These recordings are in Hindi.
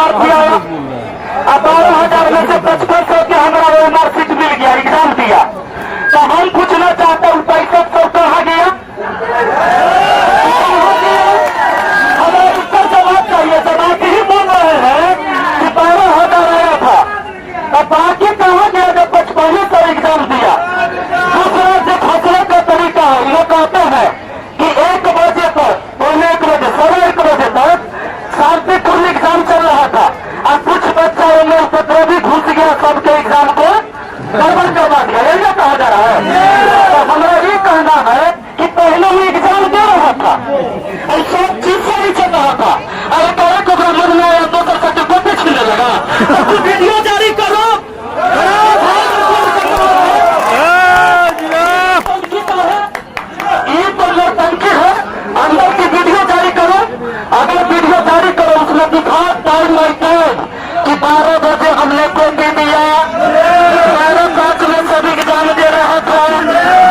मार्क्स आया, अब 12,000 में से 5500 के हमारा वो मार्कशीट मिल गया, एग्जाम दिया। तो हम पूछना चाहते हैं 6500 कहाँ गया? हमें इसका जवाब चाहिए। जवाब ही बोल रहे हैं कि 12,000 आया था, अब बाकी कहाँ गया जब 5500 एग्जाम दिया? दूसरा जो फैसले का तरीका है, ये कहते हैं कि 1 बजे पर, पौने 1 बजे, 1:15 बजे तक शांतिपूर्ण एग्जाम चल रहा था और कुछ बच्चा उनमें उपद्रवी घुस गया, सबके एग्जाम को गड़बड़ करवा दिया। यही कहा जा रहा है। तो हमारा ये कहना है कि पहले वो एग्जाम दे रहा था और सब चीज से नहीं चल रहा था। अरे कहे को मन में आया तो सर्टिफिकेट छीनने लगा, तो कुछ वीडियो जारी करो। ये तो नौटंकी है, अंदर की वीडियो जारी करो। अगर वीडियो जारी करो उसमें दिखाओ टाइम बाई टाइम कि 12 बजे हमने को दे दिया, 12:05 में सभी एग्जाम दे रहा था,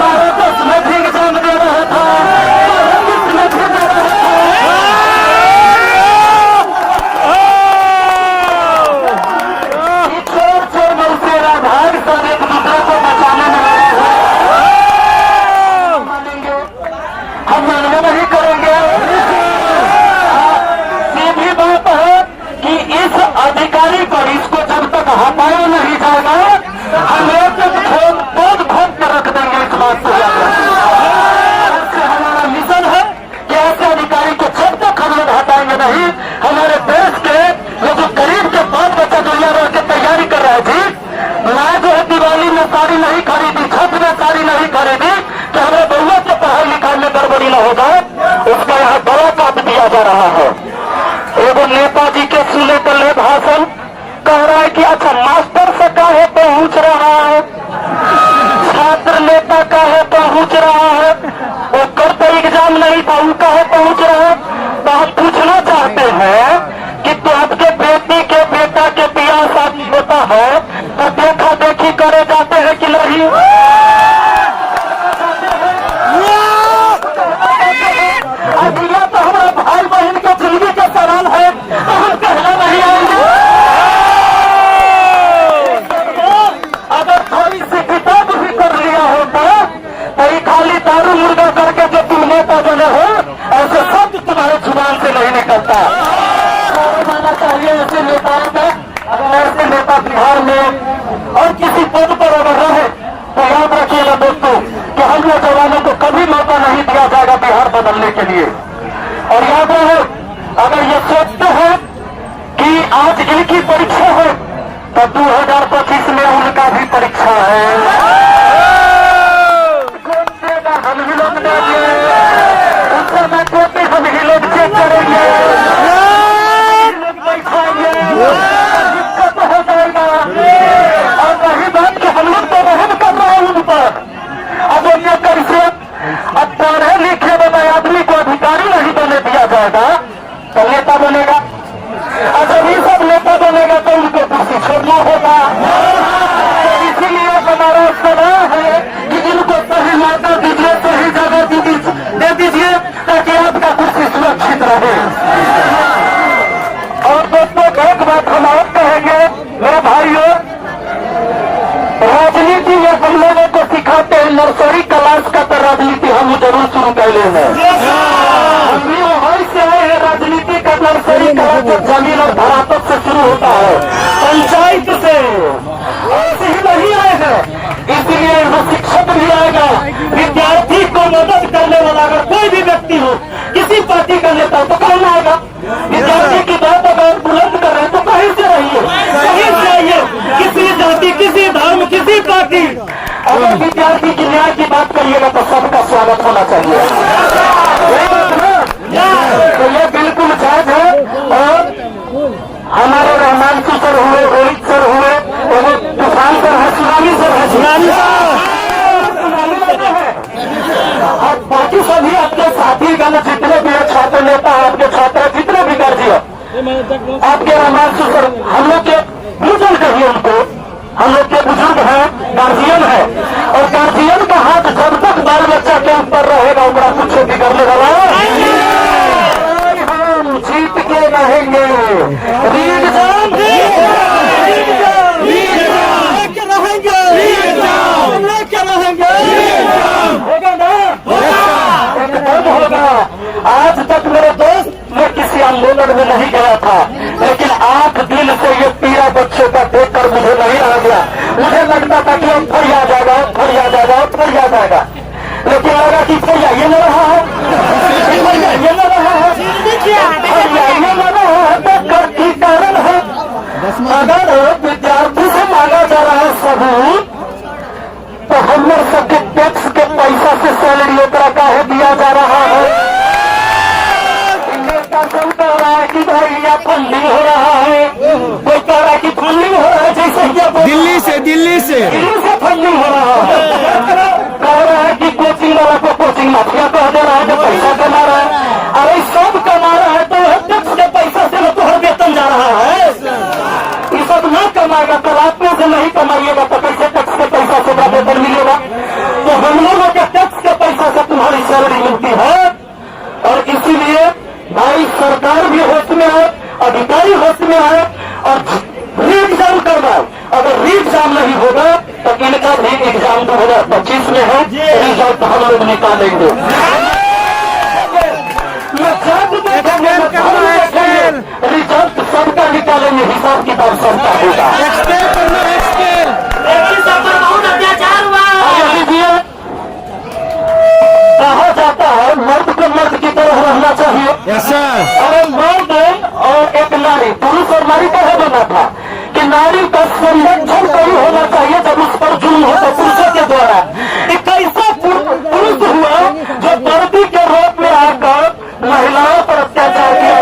12:10 में भी एग्जाम दे रहा था, 12:20 में भी दे रहा था। चोर चोर मौसेरा भाग सब एक दूसरे को बचाने में लगे हैं। मानेंगे हम, मानना नहीं करेंगे। सीधी बात है कि इस अधिकारी पर, इसको जब तक हटाया नहीं जाएगा हम एक बोध खोद कर रख देंगे। इस बात को याद रखें। हमारा मिशन है कि ऐसे अधिकारी को जब तक हम लोग हटाएंगे नहीं, हमारे देश के जो गरीब के बाल बच्चा दुनिया भर के तैयारी कर रहा है जी, मैं जो है दिवाली में साड़ी नहीं खरीदी, छठ में साड़ी नहीं खरीदी कि हमें बउआ के पढ़ाई लिखाई में गड़बड़ी न हो जाए, उसका यहाँ बड़ा काट दिया जा रहा है। एगो नेताजी के सुने कर ले भाषण कह रहा है कि अच्छा मास्टर से काहे पहुंच रहा है, छात्र नेता काहे पहुंच रहा है, वो करते एग्जाम नहीं था, वो काहे पहुंच रहा है। तो हम पूछना चाहते हैं कि तो आपके बेटी के बेटा के बियाह शादी होता है तो देखा देखी करे जाते हैं कि नहीं? अभिया तो हमारा भाई बहन के जिंदगी का सवाल है, तो हम कहना नहीं आएंगे। अगर थोड़ी सी किताब भी कर लिया होता तो ये खाली दारू मुर्गा करके जो तुम नेता बने हो, ऐसे शब्द तुम्हारे जुबान से नहीं निकलता। माना चाहिए ऐसे नेताओं का। अगर ऐसे नेता बिहार में और किसी पद पर अगर रहे तो याद रखिएगा दोस्तों कि हम लोग जवानों को कभी मौका नहीं दिया जाएगा बिहार बदलने के लिए। और याद रहे, अगर ये सोचते हैं कि आज इनकी परीक्षा है तो 2025 में उनका भी परीक्षा है। कौन देगा? हम ही लोग देंगे। उस समय कोटे हम ही लोग चेक करेंगे, बैठाएंगे, दिक्कत हो जाएगा। और वही बात कि हम लोग तो रहम कर रहे हैं उन पर। अब ये कैसे, अब पढ़े लिखे वाले आदमी को अधिकारी नहीं बने दिया जाएगा तो नेता बनेगा। अगर ये सब नेता बनेगा तो उनको कुर्सी छोड़ना होगा। तो इसीलिए हमारा सलाह है कि इनको सही मौका दीजिए, सही जगह दे दीजिए ताकि आपका कुर्सी सुरक्षित रहे। और दोस्तों एक बात हम और कहेंगे मेरे भाइयों, राजनीति में हम लोगों को सिखाते हैं नर्सरी क्लास का, तो राजनीति हम जरूर शुरू कर लेंगे। हम भी वहीं से आए हैं, राजनीति का नर्सरी क्लास जमीन और धरातल से शुरू होता है, पंचायत से। ऐसे ही नहीं आए हैं, इसलिए यहाँ शिक्षक भी आएगा, विद्यार्थी को मदद करने वाला अगर कोई भी व्यक्ति हो, किसी पार्टी का नेता तो कौन आएगा? विद्यार्थी की बात अगर बुलंद कर रहे हैं तो कहीं से रहिए, कहीं से आइए, किसी जाति, किसी धर्म, किसी पार्टी। अगर विद्यार्थी की न्याय की बात करिएगा तो सबका स्वागत होना चाहिए। तो ये बिल्कुल जायज है। और हमारे रहमान सर हुए, रोहित सर हुए, तूफान सर है, सुनामी सर है, सुनामी है, और बाकी सभी आपके साथी गण जितने भी है, छात्र नेता, आपके छात्र जितने भी गार्जियन, आपके रहमान सर, हम लोग के बुजुर्ग कहिए उनको, हम लोग के बुजुर्ग हैं, गार्जियन है, और गार्जियन का हाथ जब तक बाल बच्चा के ऊपर रहेगा उनका कुछ आज तक मेरे दोस्त मैं किसी आंदोलन में नहीं गया था, लेकिन 8 दिन से ये पीड़ा बच्चों का देखकर मुझे नहीं आ गया। मुझे लगता था कि अब फिर आ जाएगा, फिर आ जाएगा, फिर आ जाएगा, लेकिन लगा कि फिर ये न रहा है, ये न रहा है, ये न रहा है। तो कर की कारण है, अगर विद्यार्थी से मांगा जा रहा है सबूत, तो हम लोग सबके टैक्स के पैसा से सैलरी ओकरा काहे दिया जा रहा है? कोई कह रहा है कि भाई यहाँ फंडिंग हो रहा है, कोई कह रहा है कि फंडिंग हो रहा है, जैसे दिल्ली से फंडिंग हो रहा है। कह रहा है कि कोचिंग वाला को कोचिंग माफिया कह दे रहा है, जो पैसा कमा रहा है। अरे सब कमा रहा है तो टैक्स के पैसा से तो हर वेतन जा रहा है। ये सब न कमाएगा तो आत्मा से नहीं कमाइएगा तो कैसे टैक्स के पैसा से वेतन मिलेगा? तो हम लोगों के टैक्स के पैसा से तुम्हारी सैलरी मिलती है। और इसीलिए भाई सरकार भी होश में आए, अधिकारी होश में आए और री एग्जाम करवाए। अगर री एग्जाम नहीं होगा तो इनका भी एग्जाम 2025 में है, रिजल्ट हम लोग निकालेंगे। रिजल्ट सबका निकालेंगे, हिसाब किताब सबका होगा। बहुत अत्याचार हुआ। कहा जाता है मर्द को मर्द की तरह रहना चाहिए। अरे मर्द और एक नारी, पुरुष और नारी का है बना था कि नारी का संरक्षण कहीं होना चाहिए जब उस पर जुल्म हो तो पुरुषों के द्वारा। एक ऐसा पुरुष हुआ जो पर्दी के रूप में आकर महिलाओं पर अत्याचार किया,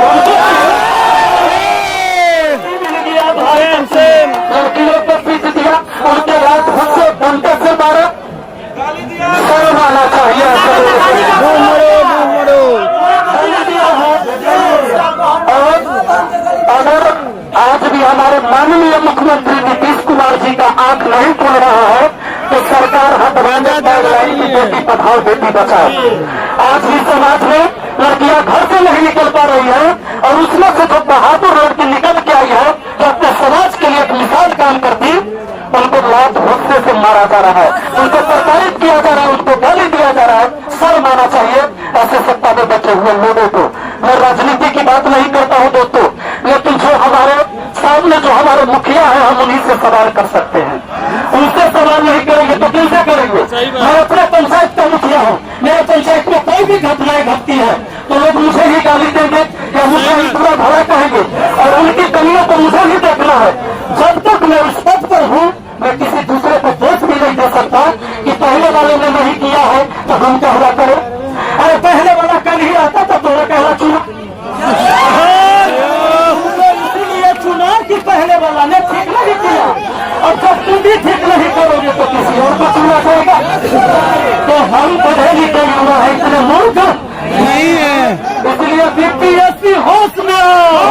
लड़कियों को पीट दिया, उनके रात भर से घंटे से मारा। शर्म आना चाहिए। और अगर आज भी हमारे माननीय मुख्यमंत्री नीतीश कुमार जी का आंख नहीं खुल रहा है तो सरकार हटवाने गाइडलाइन की बेटी पढ़ाओ बेटी बचाओ। आज भी समाज में लड़कियां घर से नहीं निकल पा रही है और उसमें से जो बहादुर लड़की निकल के आई है जो अपने समाज के लिए एक मिसाल काम करती, उनको लात भुस्से से मारा जा रहा है, उनको प्रताड़ित किया जा रहा है, उनको गाली दिया जा रहा है। शर्म आना चाहिए ऐसे सत्ता में बचे हुए लोगों को। मैं राजनीति की बात नहीं करता हूं दोस्तों, लेकिन जो हमारे सामने जो हमारे मुखिया है हम उन्हीं से सवाल कर सकते हैं। उनसे सवाल नहीं करेंगे तो किनसे करेंगे? मैं अपने पंचायत का मुखिया हूँ, मेरे पंचायत में कोई भी घटनाएं घटती है तो लोग मुझे ही गाली देंगे या मुझे ही पूरा भरा कहेंगे और उनकी कमियों को मुझे ही देखना है। जब तक मैं उस पद पर हूँ मैं किसी दूसरे को दोष भी नहीं दे सकता कि पहले वाले ने नहीं किया है तो हम क्या हुआ करें। अरे पहले वाला कल ही आता तो तोड़ा कहला चुना, इसीलिए चुना कि पहले वाला ने ठीक नहीं किया और जब तुम भी ठीक नहीं करोगे तो किसी और को चुना जाएगा। तो हम पढ़े लिखे युवा है, इतने मूर्ख नहीं है, इसलिए बीपीएससी होश में आओ।